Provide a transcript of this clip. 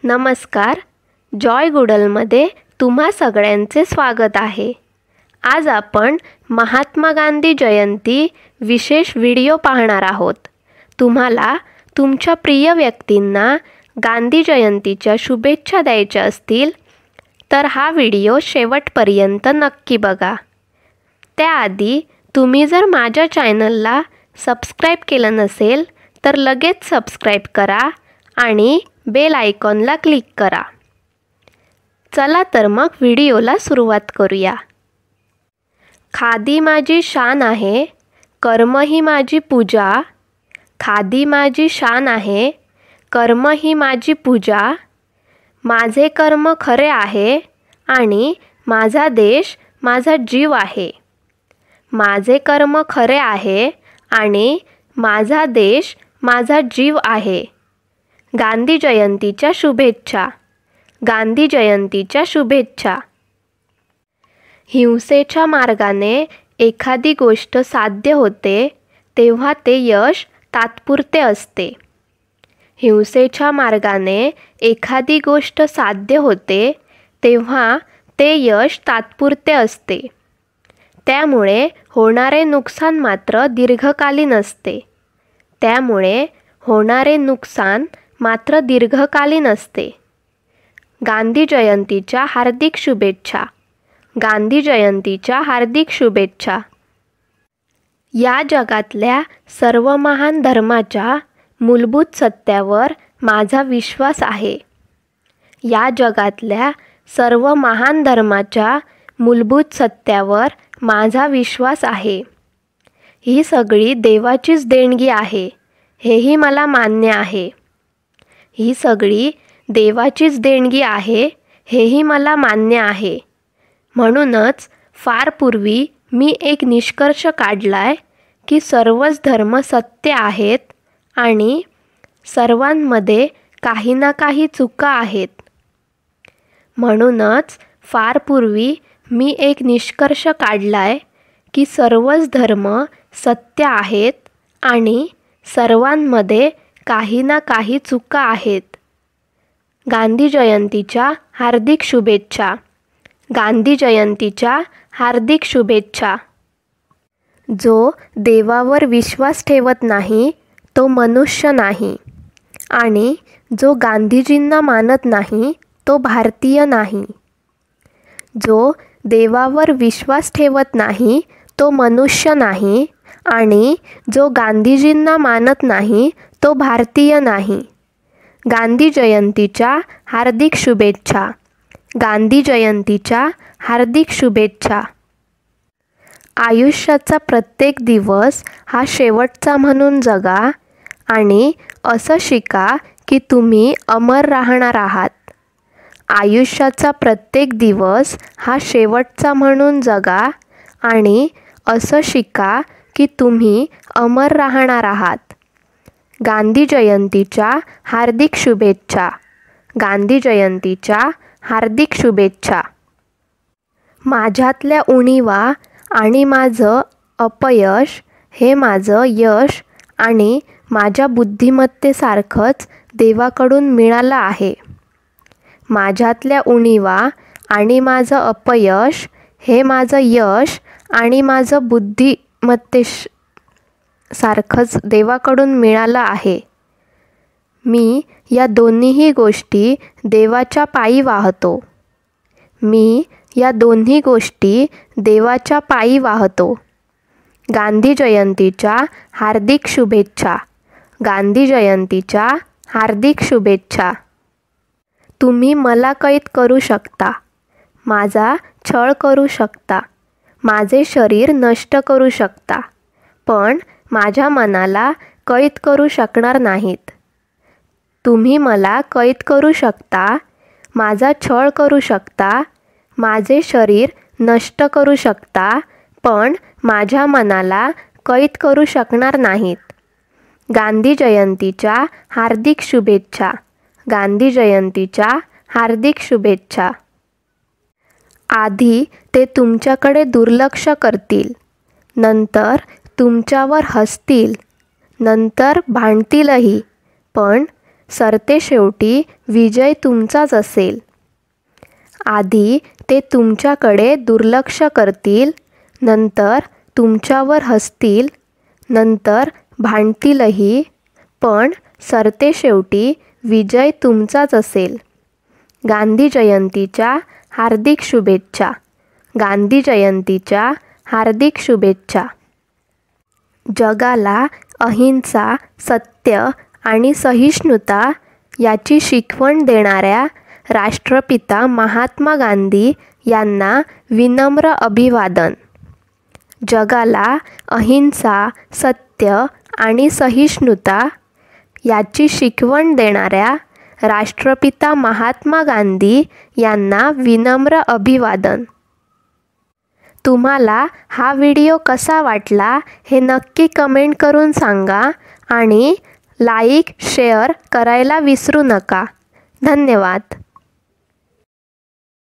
नमस्कार. जॉय गुडलमध्ये तुम्हा सगळ्यांचे स्वागत आहे. आज आपण महात्मा गांधी जयंती विशेष व्हिडिओ पाहणार आहोत. तुम्हाला तुमच्या प्रिय व्यक्तींना गांधी जयंतीच्या शुभेच्छा द्यायच्या असतील तर हा व्हिडिओ शेवटपर्यंत नक्की बघा. त्याआधी तुम्ही जर माझ्या चॅनलला सबस्क्राईब केलं नसेल तर लगेच सबस्क्राईब करा आणि बेल आयकॉनला क्लिक करा. चला तर मग व्हिडिओला सुरुवात करूया. खादी माझी शान आहे, कर्म ही माझी पूजा. खादी माझी शान आहे, कर्म ही माझी पूजा. माझे कर्म खरे आहे आणि माझा देश माझा जीव आहे. माझे कर्म खरे आहे आणि माझा देश माझा जीव आहे. गांधी जयंतीच्या शुभेच्छा. गांधी जयंतीच्या शुभेच्छा. हिंसेच्या मार्गाने एखादी गोष्ट साध्य होते तेव्हा ते यश तात्पुरते असते. हिंसेच्या मार्गाने एखादी गोष्ट साध्य होते तेव्हा ते यश तात्पुरते असते. त्यामुळे होणारे नुकसान मात्र दीर्घकालीन असते. त्यामुळे होणारे नुकसान मात्र दीर्घकालीन असते. गांधी जयंतीच्या हार्दिक शुभेच्छा. गांधी जयंतीच्या हार्दिक शुभेच्छा. या जगातल्या सर्व महान धर्माच्या मूलभूत सत्यावर माझा विश्वास आहे. या जगातल्या सर्व महान धर्माच्या मूलभूत सत्यावर माझा विश्वास आहे. ही सगळी देवाचीच देणगी आहे हेही मला मान्य आहे. ही सगळी देवाचीच देणगी आहे हेही मला मान्य आहे. म्हणूनच फार पूर्वी मी एक निष्कर्ष काढलाय की सर्वच धर्म सत्य आहेत आणि सर्वांमध्ये काही ना काही चुका आहेत. म्हणूनच फार पूर्वी मी एक निष्कर्ष काढलाय की सर्वच धर्म सत्य आहेत आणि सर्वांमध्ये काही ना काही चुका आहेत. गांधी जयंतीच्या हार्दिक शुभेच्छा. गांधी जयंतीच्या हार्दिक शुभेच्छा. जो देवावर विश्वास ठेवत नाही तो मनुष्य नाही आणि जो गांधीजींना मानत नाही तो भारतीय नाही. जो देवावर विश्वास ठेवत नाही तो मनुष्य नाही आणि जो गांधीजींना मानत नाही तो भारतीय नाही. गांधी जयंतीच्या हार्दिक शुभेच्छा. गांधी जयंतीच्या हार्दिक शुभेच्छा. आयुष्याचा प्रत्येक दिवस हा शेवटचा म्हणून जगा आणि असं शिका की तुम्ही अमर राहणार आहात. आयुष्याचा प्रत्येक दिवस हा शेवटचा म्हणून जगा आणि असं शिका की तुम्ही अमर राहणार आहात. गांधी जयंतीच्या हार्दिक शुभेच्छा. गांधी जयंतीच्या हार्दिक शुभेच्छा. माझ्यातल्या उणीवा आणि माझं अपयश हे माझं यश आणि माझ्या बुद्धिमत्तेसारखंच देवाकडून मिळालं आहे. माझ्यातल्या उणीवा आणि माझं अपयश हे माझं यश आणि माझं बुद्धिमत्तेसारखंच देवाकडून मिळालं आहे. मी या दोन्हीही गोष्टी देवाच्या पायी वाहतो. मी या दोन्ही गोष्टी देवाच्या पायी वाहतो. गांधी जयंतीच्या हार्दिक शुभेच्छा. गांधी जयंतीच्या हार्दिक शुभेच्छा. तुम्ही मला कैद करू शकता, माझा छळ करू शकता, माझे शरीर नष्ट करू शकता, पण माझ्या मनाला कैद करू शकणार नाहीत. तुम्ही मला कैद करू शकता, माझा छळ करू शकता, माझे शरीर नष्ट करू शकता, पण माझ्या मनाला कैद करू शकणार नाहीत. गांधी जयंतीच्या हार्दिक शुभेच्छा. गांधी जयंतीच्या हार्दिक शुभेच्छा. आधी ते तुमच्याकडे दुर्लक्ष करतील, नंतर तुमच्यावर हसतील, नंतर भांडतीलही, पण सरतेशेवटी विजय तुमचाच असेल. आधी ते तुमच्याकडे दुर्लक्ष करतील, नंतर तुमच्यावर हसतील, नंतर भांडतीलही, पण सरतेशेवटी विजय तुमचाच असेल. गांधी जयंतीच्या हार्दिक शुभेच्छा. गांधी जयंतीच्या हार्दिक शुभेच्छा. जगाला अहिंसा, सत्य आणि सहिष्णुता याची शिकवण देणाऱ्या राष्ट्रपिता महात्मा गांधी यांना विनम्र अभिवादन. जगाला अहिंसा, सत्य आणि सहिष्णुता याची शिकवण देणाऱ्या राष्ट्रपिता महात्मा गांधी यांना विनम्र अभिवादन. तुम्हाला हा व्हिडिओ कसा वाटला हे नक्की कमेंट करून सांगा आणि लाईक, शेअर करायला विसरू नका. धन्यवाद.